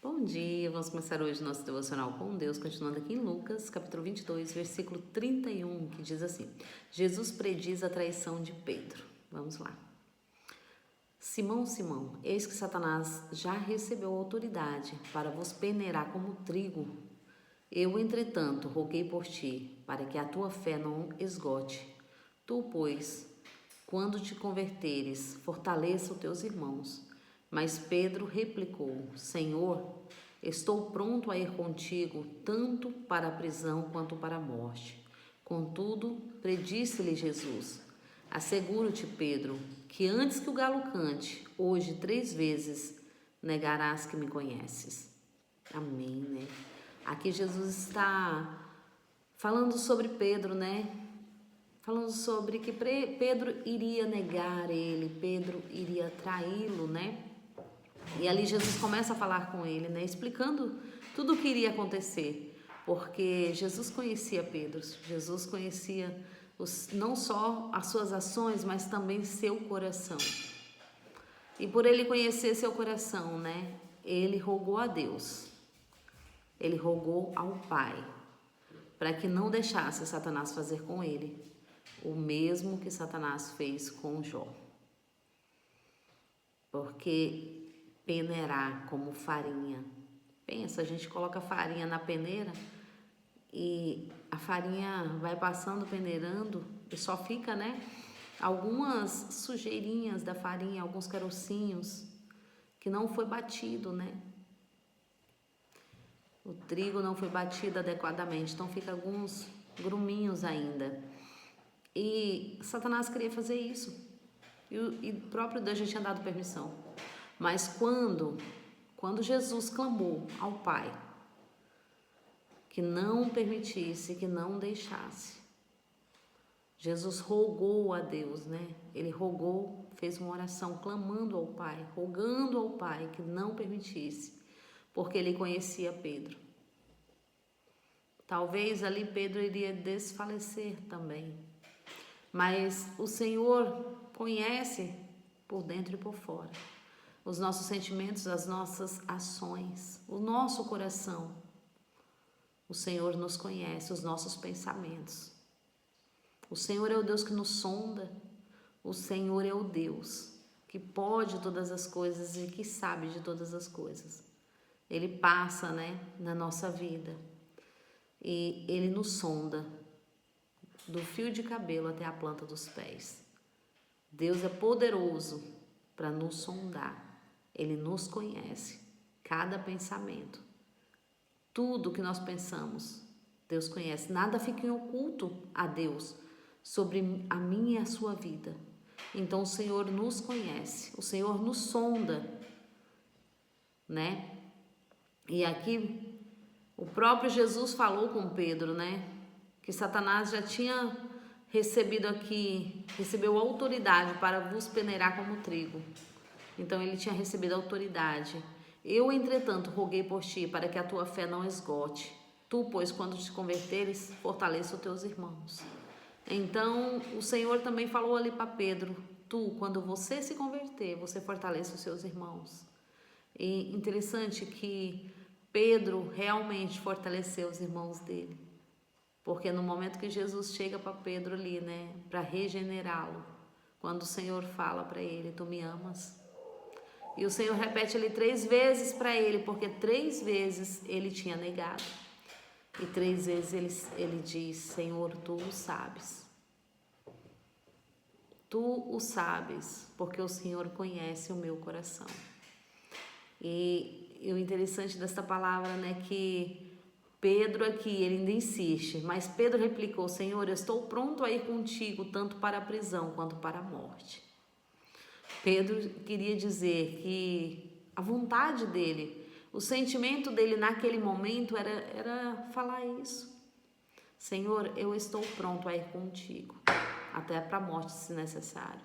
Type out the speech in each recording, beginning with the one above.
Bom dia, vamos começar hoje nosso devocional com Deus, continuando aqui em Lucas, capítulo 22, versículo 31, que diz assim: Jesus prediz a traição de Pedro. Vamos lá. Simão, Simão, eis que Satanás já recebeu autoridade para vos peneirar como trigo. Eu, entretanto, roguei por ti, para que a tua fé não esgote. Tu, pois, quando te converteres, fortaleça os teus irmãos. Mas Pedro replicou: Senhor, estou pronto a ir contigo, tanto para a prisão quanto para a morte. Contudo, predisse-lhe Jesus: Asseguro-te, Pedro, que antes que o galo cante, hoje 3 vezes negarás que me conheces. Amém, né? Aqui Jesus está falando sobre Pedro, né? Falando sobre que Pedro iria negar ele, Pedro iria traí-lo, né? E ali Jesus começa a falar com ele, né? Explicando tudo o que iria acontecer, porque Jesus conhecia Pedro, Jesus conhecia não só as suas ações, mas também seu coração. E por ele conhecer seu coração, né? Ele rogou a Deus, ele rogou ao Pai, para que não deixasse Satanás fazer com ele o mesmo que Satanás fez com Jó. Porque peneirar como farinha. Pensa, a gente coloca farinha na peneira e a farinha vai passando, peneirando e só fica, né? Algumas sujeirinhas da farinha, alguns carocinhos que não foi batido, né? O trigo não foi batido adequadamente, então fica alguns gruminhos ainda. E Satanás queria fazer isso. E o próprio Deus já tinha dado permissão. Mas quando Jesus clamou ao Pai que não permitisse, que não deixasse, Jesus rogou a Deus, né? Ele rogou, fez uma oração clamando ao Pai, rogando ao Pai que não permitisse, porque ele conhecia Pedro. Talvez ali Pedro iria desfalecer também, mas o Senhor conhece por dentro e por fora os nossos sentimentos, as nossas ações, o nosso coração. O Senhor nos conhece, os nossos pensamentos. O Senhor é o Deus que nos sonda. O Senhor é o Deus que pode todas as coisas e que sabe de todas as coisas. Ele passa, né, na nossa vida e Ele nos sonda do fio de cabelo até a planta dos pés. Deus é poderoso para nos sondar. Ele nos conhece, cada pensamento, tudo que nós pensamos, Deus conhece. Nada fica em oculto a Deus sobre a minha e a sua vida. Então o Senhor nos conhece, o Senhor nos sonda, né? E aqui o próprio Jesus falou com Pedro, né? Que Satanás já tinha recebeu autoridade para vos peneirar como trigo. Então ele tinha recebido autoridade. Eu, entretanto, roguei por ti, para que a tua fé não esgote. Tu, pois, quando te converteres, fortaleça os teus irmãos. Então, o Senhor também falou ali para Pedro: tu, quando você se converter, você fortaleça os seus irmãos. E interessante que Pedro realmente fortaleceu os irmãos dele. Porque no momento que Jesus chega para Pedro ali, né, para regenerá-lo, quando o Senhor fala para ele: tu me amas? E o Senhor repete ali 3 vezes para ele, porque 3 vezes ele tinha negado. E 3 vezes ele diz: Senhor, tu o sabes. Tu o sabes, porque o Senhor conhece o meu coração. E o interessante desta palavra, né, que Pedro aqui, ele ainda insiste, mas Pedro replicou: Senhor, eu estou pronto a ir contigo, tanto para a prisão quanto para a morte. Pedro queria dizer que a vontade dele, o sentimento dele naquele momento era falar isso. Senhor, eu estou pronto a ir contigo, até para a morte se necessário.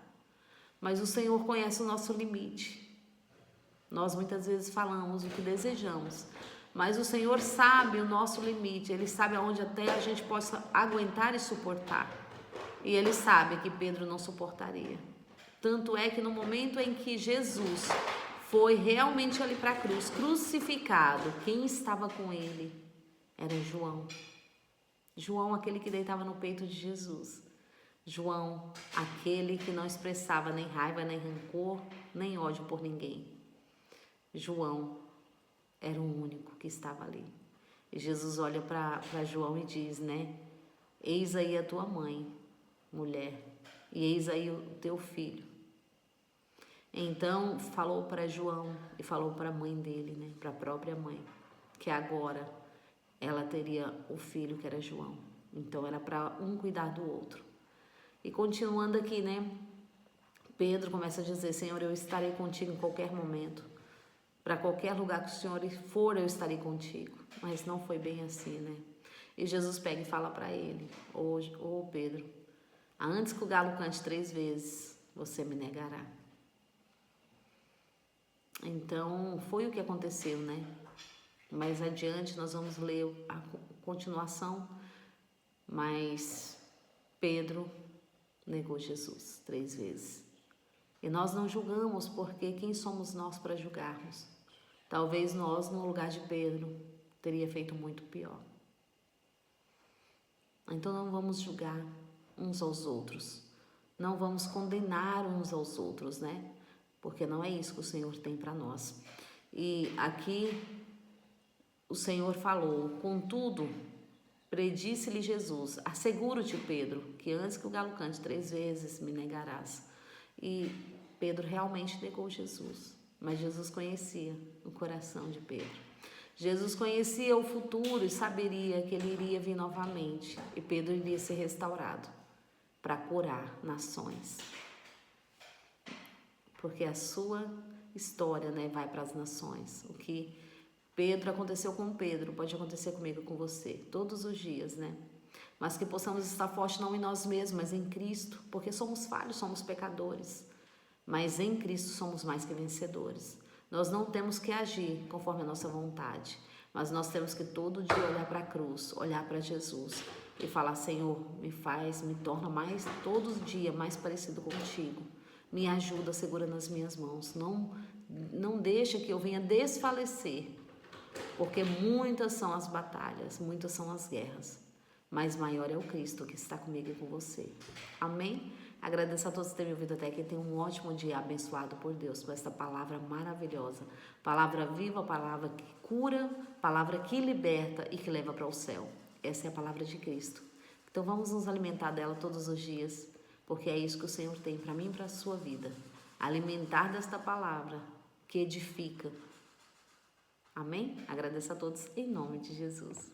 Mas o Senhor conhece o nosso limite. Nós muitas vezes falamos o que desejamos, mas o Senhor sabe o nosso limite. Ele sabe aonde até a gente possa aguentar e suportar. E Ele sabe que Pedro não suportaria. Tanto é que no momento em que Jesus foi realmente ali para a cruz, crucificado. Quem estava com ele era João. João, aquele que deitava no peito de Jesus. João, aquele que não expressava nem raiva, nem rancor, nem ódio por ninguém. João era o único que estava ali. E Jesus olha para João e diz, né? Eis aí a tua mãe, mulher, e eis aí o teu filho. Então falou para João e falou para a mãe dele, né? Para a própria mãe, que agora ela teria o filho que era João. Então era para um cuidar do outro. E continuando aqui, né? Pedro começa a dizer, Senhor, eu estarei contigo em qualquer momento. Para qualquer lugar que o Senhor for, eu estarei contigo. Mas não foi bem assim, né? E Jesus pega e fala para ele, ô Pedro, antes que o galo cante 3 vezes, você me negará. Então, foi o que aconteceu, né? Mais adiante nós vamos ler a continuação, mas Pedro negou Jesus 3 vezes. E nós não julgamos, porque quem somos nós para julgarmos? Talvez nós, no lugar de Pedro, teria feito muito pior. Então não vamos julgar uns aos outros. Não vamos condenar uns aos outros, né? Porque não é isso que o Senhor tem para nós. E aqui o Senhor falou, contudo, predisse-lhe Jesus, asseguro-te, Pedro, que antes que o galo cante 3 vezes me negarás. E Pedro realmente negou Jesus, mas Jesus conhecia o coração de Pedro. Jesus conhecia o futuro e saberia que ele iria vir novamente e Pedro iria ser restaurado para curar nações. Porque a sua história, né, vai para as nações. O que Pedro aconteceu com Pedro pode acontecer comigo, com você, todos os dias, né? Mas que possamos estar fortes não em nós mesmos, mas em Cristo, porque somos falhos, somos pecadores, mas em Cristo somos mais que vencedores. Nós não temos que agir conforme a nossa vontade, mas nós temos que todo dia olhar para a cruz, olhar para Jesus e falar, Senhor, me torna mais, todos os dias, mais parecido contigo. Me ajuda, segura nas minhas mãos. Não deixa que eu venha desfalecer, porque muitas são as batalhas, muitas são as guerras, mas maior é o Cristo que está comigo e com você. Amém? Agradeço a todos que têm me ouvido até aqui. Tenham um ótimo dia abençoado por Deus, com esta palavra maravilhosa. Palavra viva, palavra que cura, palavra que liberta e que leva para o céu. Essa é a palavra de Cristo. Então vamos nos alimentar dela todos os dias, porque é isso que o Senhor tem para mim e para a sua vida. Alimentar desta palavra que edifica. Amém? Agradeço a todos em nome de Jesus.